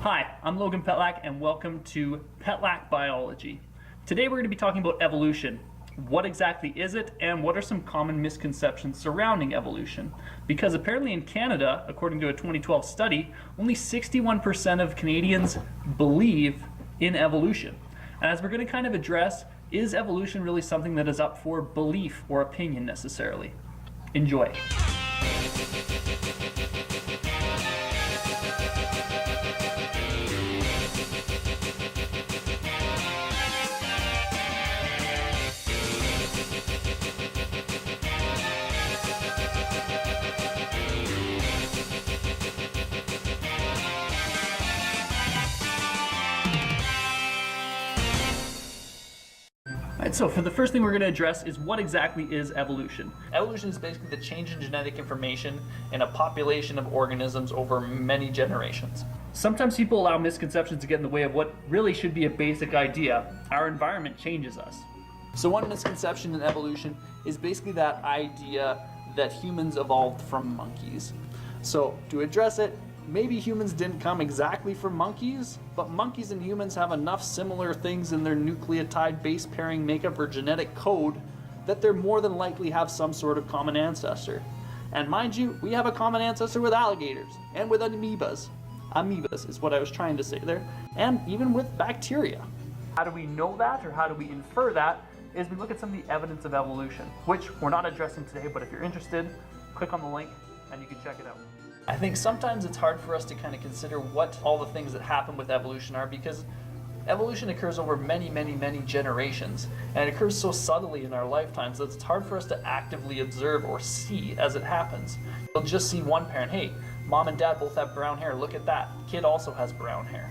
Hi, I'm Logan Petlak and welcome to Petlak Biology. Today we're going to be talking about evolution. What exactly is it and what are some common misconceptions surrounding evolution? Because apparently in Canada, according to a 2012 study, only 61% of Canadians believe in evolution. And as we're going to kind of address, is evolution really something that is up for belief or opinion necessarily? Enjoy. So for the first thing we're going to address is what exactly is evolution. Evolution is basically the change in genetic information in a population of organisms over many generations. Sometimes people allow misconceptions to get in the way of what really should be a basic idea. Our environment changes us. So one misconception in evolution is basically that idea that humans evolved from monkeys. So to address it, maybe humans didn't come exactly from monkeys, but monkeys and humans have enough similar things in their nucleotide base pairing makeup or genetic code that they're more than likely have some sort of common ancestor. And mind you, we have a common ancestor with alligators and with amoebas. Amoebas is what I was trying to say there, and even with bacteria. How do we know that, or how do we infer that, is we look at some of the evidence of evolution, which we're not addressing today, but if you're interested, click on the link and you can check it out. I think sometimes it's hard for us to kind of consider what all the things that happen with evolution are, because evolution occurs over many generations, and it occurs so subtly in our lifetimes that it's hard for us to actively observe or see as it happens. You'll just see one parent, hey, mom and dad both have brown hair, look at that, kid also has brown hair.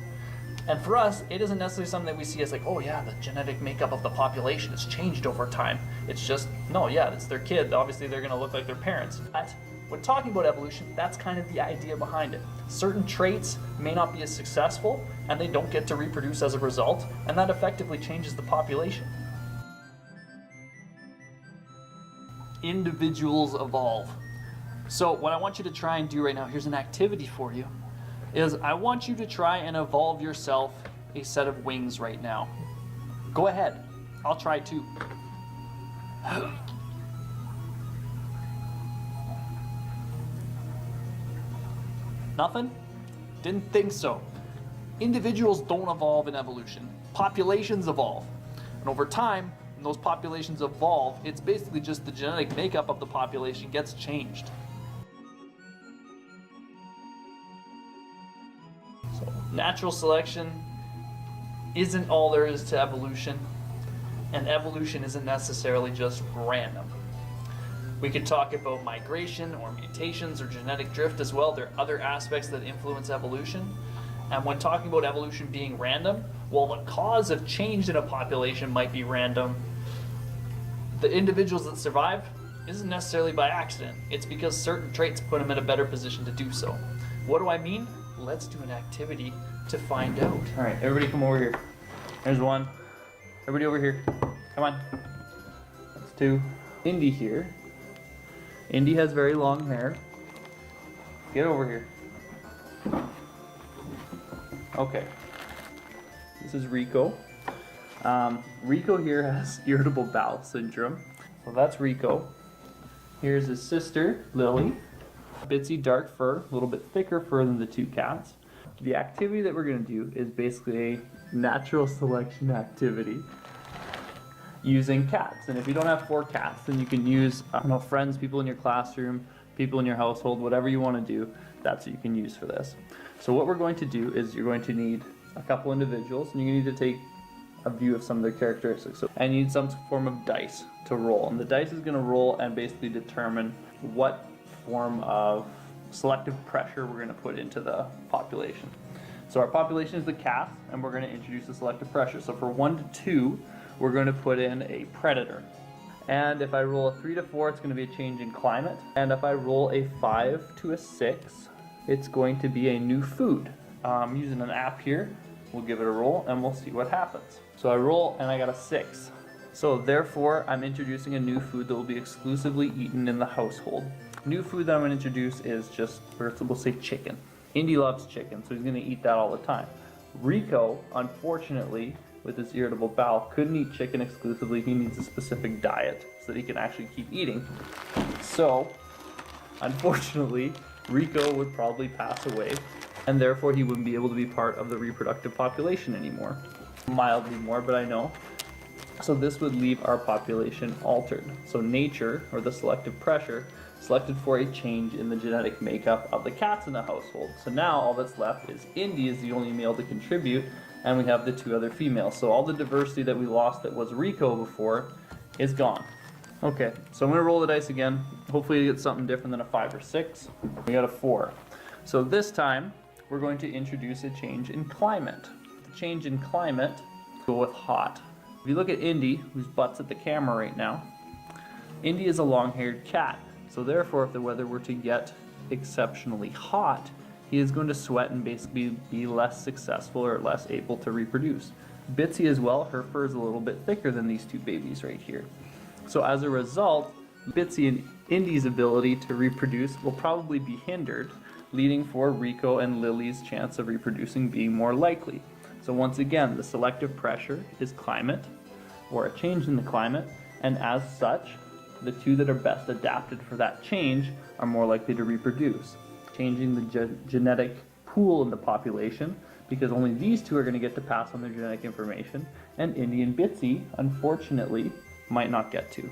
And for us, it isn't necessarily something that we see as like, oh yeah, the genetic makeup of the population has changed over time. It's just, no, yeah, it's their kid, obviously they're gonna look like their parents. But when talking about evolution, that's kind of the idea behind it. Certain traits may not be as successful, and they don't get to reproduce as a result, and that effectively changes the population. Individuals evolve. So what I want you to try and do right now, here's an activity for you, is I want you to try and evolve yourself a set of wings right now. Go ahead, I'll try too. Nothing? Didn't think so. Individuals don't evolve in evolution. Populations evolve. And over time, when those populations evolve, it's basically just the genetic makeup of the population gets changed. So, natural selection isn't all there is to evolution, and evolution isn't necessarily just random. We could talk about migration or mutations or genetic drift as well. There are other aspects that influence evolution. And when talking about evolution being random, well, the cause of change in a population might be random. The individuals that survive isn't necessarily by accident. It's because certain traits put them in a better position to do so. What do I mean? Let's do an activity to find out. All right, everybody come over here. There's one. Everybody over here. Come on. That's two. Indy here. Indy has very long hair. Get over here. Okay. This is Rico. Rico here has irritable bowel syndrome. So that's Rico. Here's his sister, Lily. Bitsy dark fur, a little bit thicker fur than the two cats. The activity that we're going to do is basically a natural selection activity using cats. And if you don't have 4 cats, then you can use friends, people in your classroom, people in your household, whatever you want to do, that's what you can use for this. So what we're going to do is you're going to need a couple individuals, and you need to take a view of some of their characteristics. And you need some form of dice to roll. And the dice is going to roll and basically determine what form of selective pressure we're going to put into the population. So our population is the cats, and we're going to introduce the selective pressure. So for 1 to 2, we're going to put in a predator. And if I roll a 3 to 4, it's going to be a change in climate. And if I roll a 5 to a 6, it's going to be a new food. I'm using an app here. We'll give it a roll and we'll see what happens. So I roll and I got a 6. So therefore, I'm introducing a new food that will be exclusively eaten in the household. New food that I'm going to introduce is just, we'll say chicken. Indy loves chicken, so he's going to eat that all the time. Rico, unfortunately, with his irritable bowel, couldn't eat chicken exclusively. He needs a specific diet so that he can actually keep eating. So, unfortunately, Rico would probably pass away, and therefore he wouldn't be able to be part of the reproductive population anymore. Mildly more, but I know. So this would leave our population altered. So nature, or the selective pressure, selected for a change in the genetic makeup of the cats in the household. So now all that's left is Indy is the only male to contribute, and we have the 2 other females. So all the diversity that we lost that was Rico before is gone. Okay, so I'm going to roll the dice again. Hopefully you get something different than a 5 or 6. We got a 4. So this time, we're going to introduce a change in climate. The change in climate, go with hot. If you look at Indy, whose butt's at the camera right now, Indy is a long-haired cat. So therefore, if the weather were to get exceptionally hot, he is going to sweat and basically be less successful or less able to reproduce. Bitsy as well, her fur is a little bit thicker than these 2 babies right here. So as a result, Bitsy and Indy's ability to reproduce will probably be hindered, leading for Rico and Lily's chance of reproducing being more likely. So once again, the selective pressure is climate, or a change in the climate, and as such, the 2 that are best adapted for that change are more likely to reproduce, changing the genetic pool in the population, because only these 2 are going to get to pass on their genetic information, and Indy and Bitsy, unfortunately, might not get to.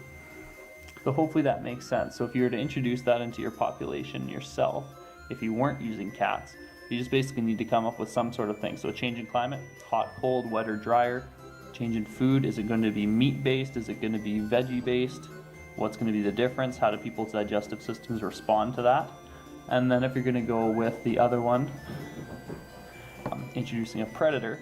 So hopefully that makes sense. So if you were to introduce that into your population yourself, if you weren't using cats, you just basically need to come up with some sort of thing. So a change in climate, hot, cold, wetter, drier. Change in food, is it going to be meat-based? Is it going to be veggie-based? What's going to be the difference? How do people's digestive systems respond to that? And then if you're going to go with the other one, introducing a predator,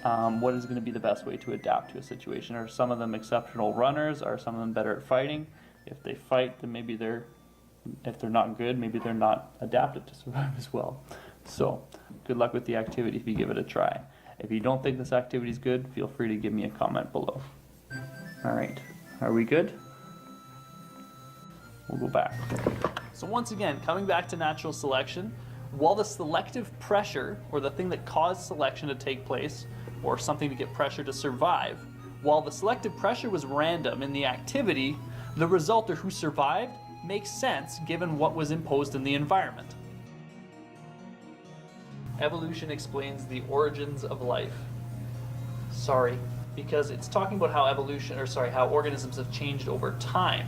what is going to be the best way to adapt to a situation? Are some of them exceptional runners? Are some of them better at fighting? If they fight, then maybe if they're not good, maybe they're not adapted to survive as well. So, good luck with the activity if you give it a try. If you don't think this activity is good, feel free to give me a comment below. Alright, are we good? We'll go back. So once again, coming back to natural selection, while the selective pressure, or the thing that caused selection to take place, or something to get pressure to survive, while the selective pressure was random in the activity, the result, or who survived, makes sense given what was imposed in the environment. Evolution explains the origins of life. Sorry, because it's talking about how how organisms have changed over time,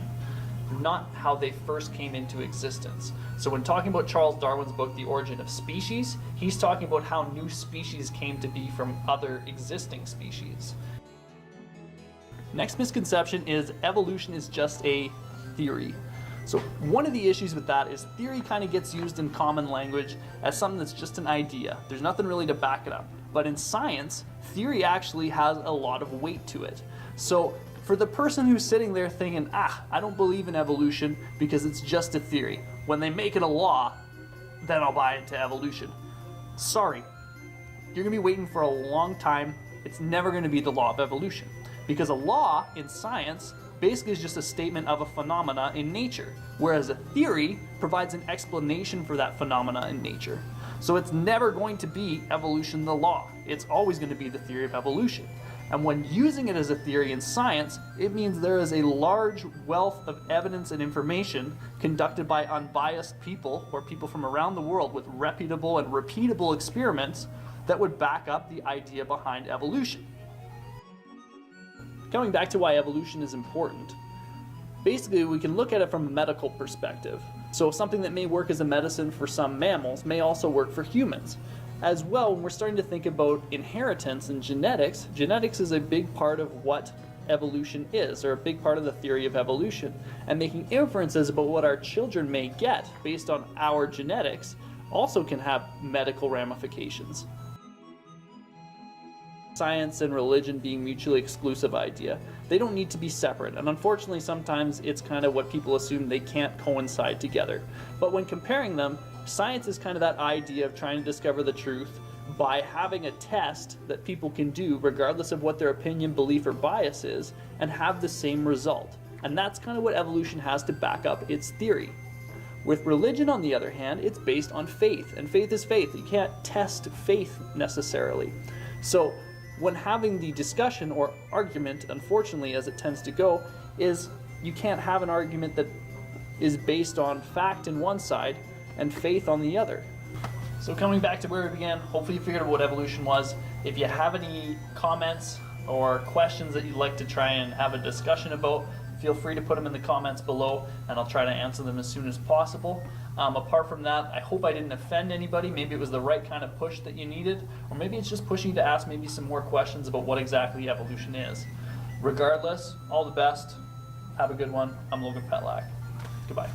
not how they first came into existence. So when talking about Charles Darwin's book, The Origin of Species, he's talking about how new species came to be from other existing species. Next misconception is evolution is just a theory. So one of the issues with that is theory kind of gets used in common language as something that's just an idea. There's nothing really to back it up. But in science, theory actually has a lot of weight to it. So for the person who's sitting there thinking, I don't believe in evolution because it's just a theory, when they make it a law, then I'll buy into evolution. Sorry, you're going to be waiting for a long time. It's never going to be the law of evolution. Because a law in science basically is just a statement of a phenomena in nature, whereas a theory provides an explanation for that phenomena in nature. So it's never going to be evolution the law. It's always going to be the theory of evolution. And when using it as a theory in science, it means there is a large wealth of evidence and information conducted by unbiased people, or people from around the world with reputable and repeatable experiments that would back up the idea behind evolution. Coming back to why evolution is important, basically we can look at it from a medical perspective. So something that may work as a medicine for some mammals may also work for humans. As well, when we're starting to think about inheritance and genetics, genetics is a big part of what evolution is, or a big part of the theory of evolution. And making inferences about what our children may get based on our genetics also can have medical ramifications. Science and religion being mutually exclusive idea. They don't need to be separate, and unfortunately sometimes it's kind of what people assume, they can't coincide together. But when comparing them, science is kind of that idea of trying to discover the truth by having a test that people can do regardless of what their opinion, belief, or bias is, and have the same result. And that's kind of what evolution has to back up its theory. With religion, on the other hand, it's based on faith, and faith is faith. You can't test faith necessarily. So when having the discussion or argument, unfortunately, as it tends to go, is you can't have an argument that is based on fact in one side and faith on the other. So coming back to where we began, hopefully you figured out what evolution was. If you have any comments or questions that you'd like to try and have a discussion about, feel free to put them in the comments below, and I'll try to answer them as soon as possible. Apart from that, I hope I didn't offend anybody. Maybe it was the right kind of push that you needed, or maybe it's just pushing you to ask maybe some more questions about what exactly evolution is. Regardless, all the best. Have a good one. I'm Logan Petlak. Goodbye.